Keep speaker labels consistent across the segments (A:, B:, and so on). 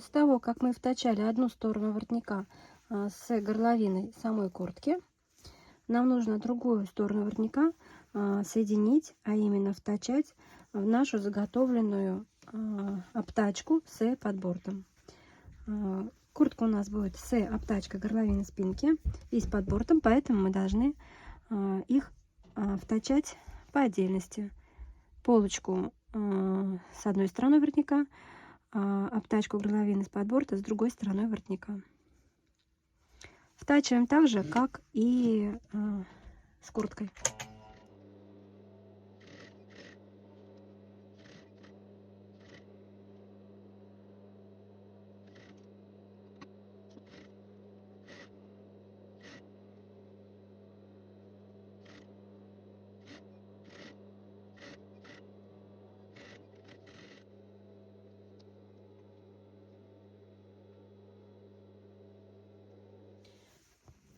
A: После того, как мы втачали одну сторону воротника с горловиной самой куртки, нам нужно другую сторону воротника соединить, а именно втачать в нашу заготовленную обтачку с подбортом. Куртка у нас будет с обтачкой горловины спинки и с подбортом, поэтому мы должны их втачать по отдельности. Полочку с одной стороны воротника, обтачку горловины с подборта с другой стороной воротника. Втачиваем так же, как и с курткой.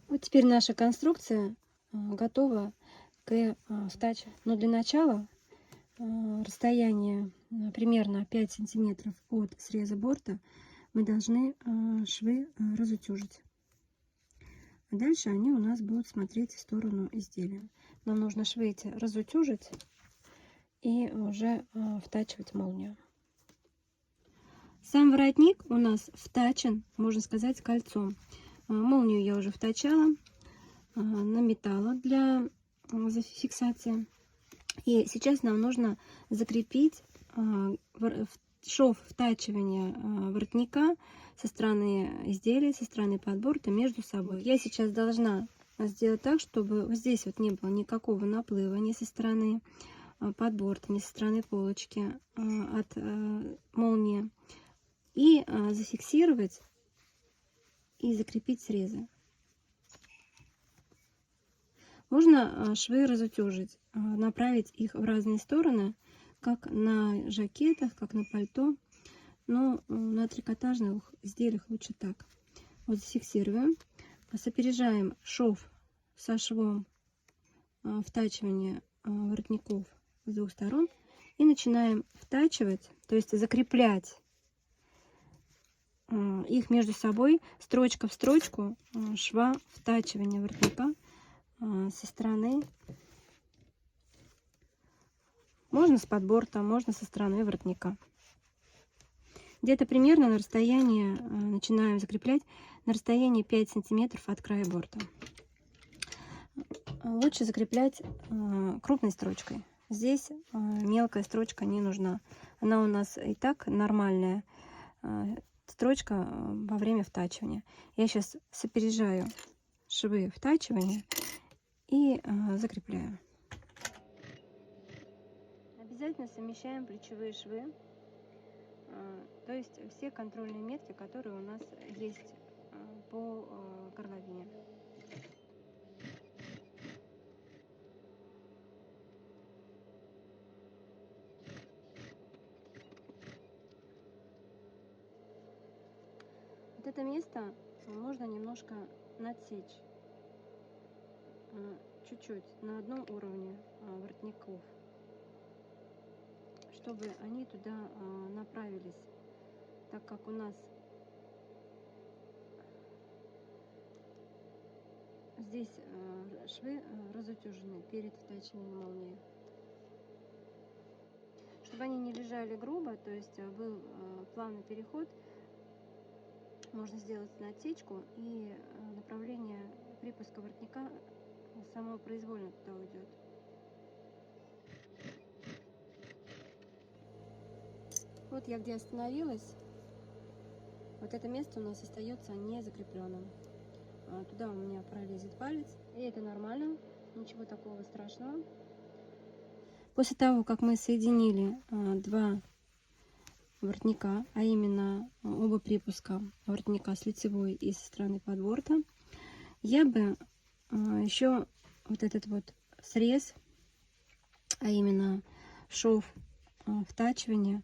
A: Вот теперь наша конструкция готова к втаче. Но для начала расстояние примерно 5 сантиметров от среза борта мы должны швы разутюжить. А дальше они у нас будут смотреть в сторону изделия. Нам нужно швы эти разутюжить и уже втачивать молнию. Сам воротник у нас втачен, можно сказать, кольцом. Молнию я уже втачала, наметала для зафиксации. И сейчас нам нужно закрепить шов втачивания воротника со стороны изделия, со стороны подборта между собой. Я сейчас должна сделать так, чтобы вот здесь вот не было никакого наплыва ни со стороны подборта, ни со стороны полочки от молнии. И зафиксировать и закрепить срезы. Можно швы разутюжить, направить их в разные стороны, как на жакетах, как на пальто, но на трикотажных изделиях лучше так. Вот зафиксируем, сопережаем шов со швом втачивания воротников с двух сторон и начинаем втачивать, то есть закреплять их между собой строчка в строчку шва втачивания воротника со стороны, можно с подборта, можно со стороны воротника. Где-то примерно на расстоянии, начинаем закреплять на расстоянии 5 сантиметров от края борта. Лучше закреплять крупной строчкой. Здесь мелкая строчка не нужна. Она у нас и так нормальная строчка во время втачивания. Я сейчас сопережаю швы втачивания и закрепляю. Обязательно совмещаем плечевые швы, то есть все контрольные метки, которые у нас есть по горловине. Вот это место можно немножко надсечь, чуть-чуть, на одном уровне воротников, чтобы они туда направились, так как у нас здесь швы разутюжены перед втачиванием молнии. Чтобы они не лежали грубо, то есть был плавный переход, можно сделать надсечку, и направление припуска воротника само произвольно туда уйдет. Вот я где остановилась. Вот это место у нас остается не закрепленным. Туда у меня пролезет палец, и это нормально, ничего такого страшного. После того, как мы соединили два воротника, а именно оба припуска воротника с лицевой и со стороны подборта, я бы еще вот этот вот срез, а именно шов втачивания,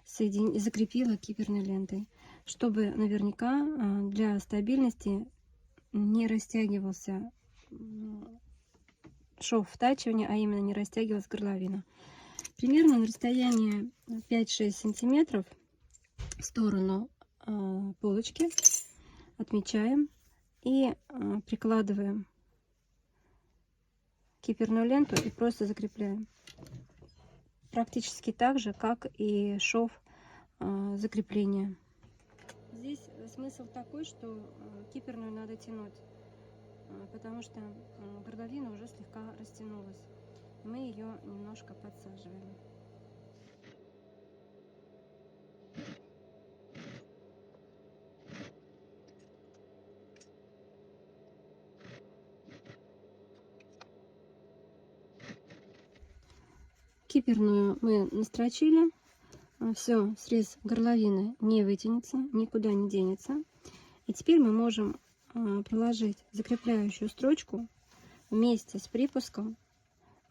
A: закрепила киперной лентой, чтобы наверняка для стабильности не растягивался шов втачивания, а именно не растягивалась горловина. Примерно на расстоянии 5-6 сантиметров в сторону полочки, отмечаем и прикладываем киперную ленту и просто закрепляем. Практически так же, как и шов закрепления. Здесь смысл такой, что киперную надо тянуть, потому что горловина уже слегка растянулась. Мы ее немножко подсаживаем. Киперную мы настрочили. Все, срез горловины не вытянется, никуда не денется. И теперь мы можем проложить закрепляющую строчку вместе с припуском,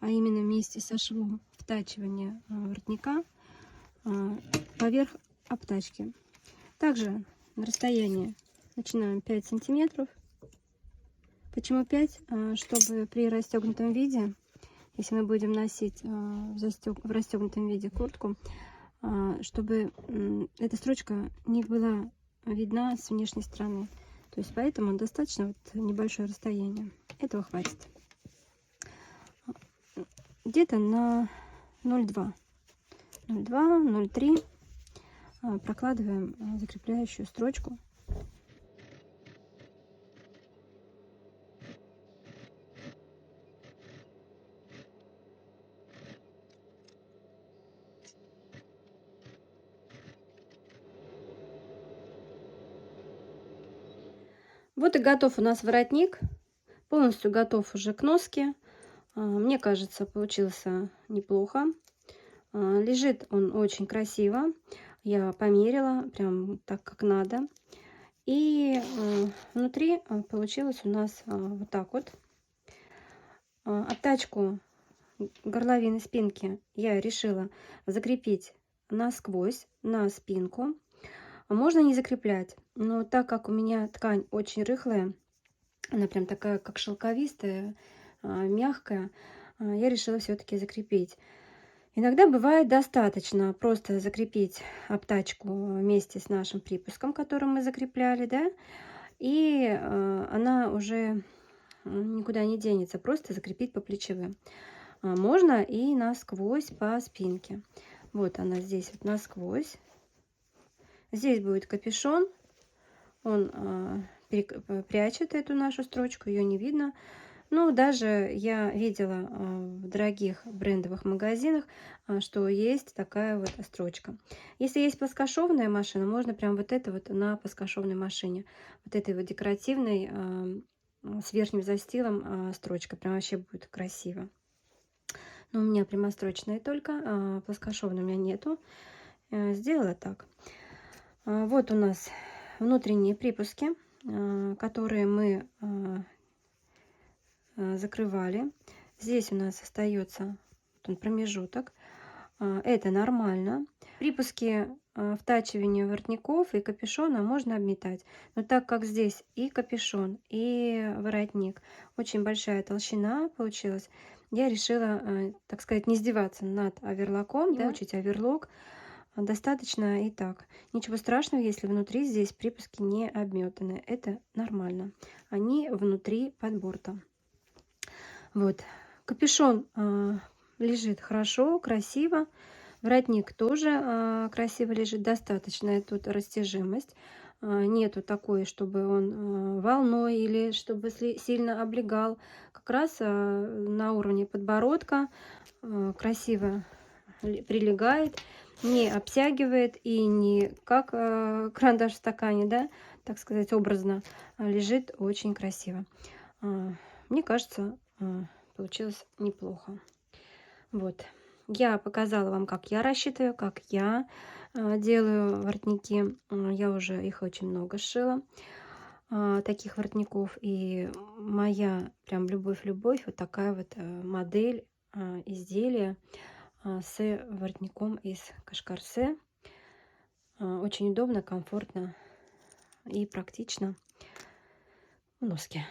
A: а именно вместе со швом втачивания воротника поверх обтачки. Также на расстоянии начинаем 5 сантиметров. Почему 5? Чтобы при расстегнутом виде, если мы будем носить в расстегнутом виде куртку, чтобы эта строчка не была видна с внешней стороны. То есть поэтому достаточно вот небольшое расстояние. Этого хватит. Где-то на 0,2, 0,3 прокладываем закрепляющую строчку. Вот и готов у нас воротник. Полностью готов уже к носке. Мне кажется, получился неплохо. Лежит он очень красиво. Я померила, прям так, как надо. И внутри получилось у нас вот так вот. Обтачку горловины спинки я решила закрепить насквозь на спинку. Можно не закреплять, но так как у меня ткань очень рыхлая, она прям такая, как шелковистая, мягкая, я решила все-таки закрепить. Иногда бывает достаточно просто закрепить обтачку вместе с нашим припуском, который мы закрепляли, да, и она уже никуда не денется, просто закрепить по плечевым. Можно и насквозь по спинке. Вот она здесь вот насквозь. Здесь будет капюшон, он прячет эту нашу строчку, ее не видно. Ну, даже я видела в дорогих брендовых магазинах, что есть такая вот строчка. Если есть плоскошовная машина, можно прям вот это вот на плоскошовной машине. Вот этой вот декоративной с верхним застилом строчка. Прям вообще будет красиво. Но у меня прямострочная только, плоскошовной у меня нету. Сделала так. Вот у нас внутренние припуски, которые мы закрывали. Здесь у нас остается промежуток. Это нормально. Припуски втачивания воротников и капюшона можно обметать. Но так как здесь и капюшон, и воротник, очень большая толщина получилась, я решила, так сказать, не издеваться над оверлоком, да, мучить оверлок. Достаточно и так. Ничего страшного, если внутри здесь припуски не обметаны. Это нормально. Они внутри подборта. Вот. Капюшон лежит хорошо, красиво. Воротник тоже красиво лежит. Достаточная тут растяжимость. Нету такой, чтобы он волной или чтобы сильно облегал. Как раз на уровне подбородка красиво прилегает, не обтягивает и не как карандаш в стакане, да, так сказать, образно, лежит очень красиво. Мне кажется, получилось неплохо. Вот, я показала вам, как я рассчитываю, как я делаю воротники. Я уже их очень много сшила, таких воротников. И моя прям любовь-любовь, вот такая вот модель изделия с воротником из кашкарсе. Очень удобно, комфортно и практично в носке.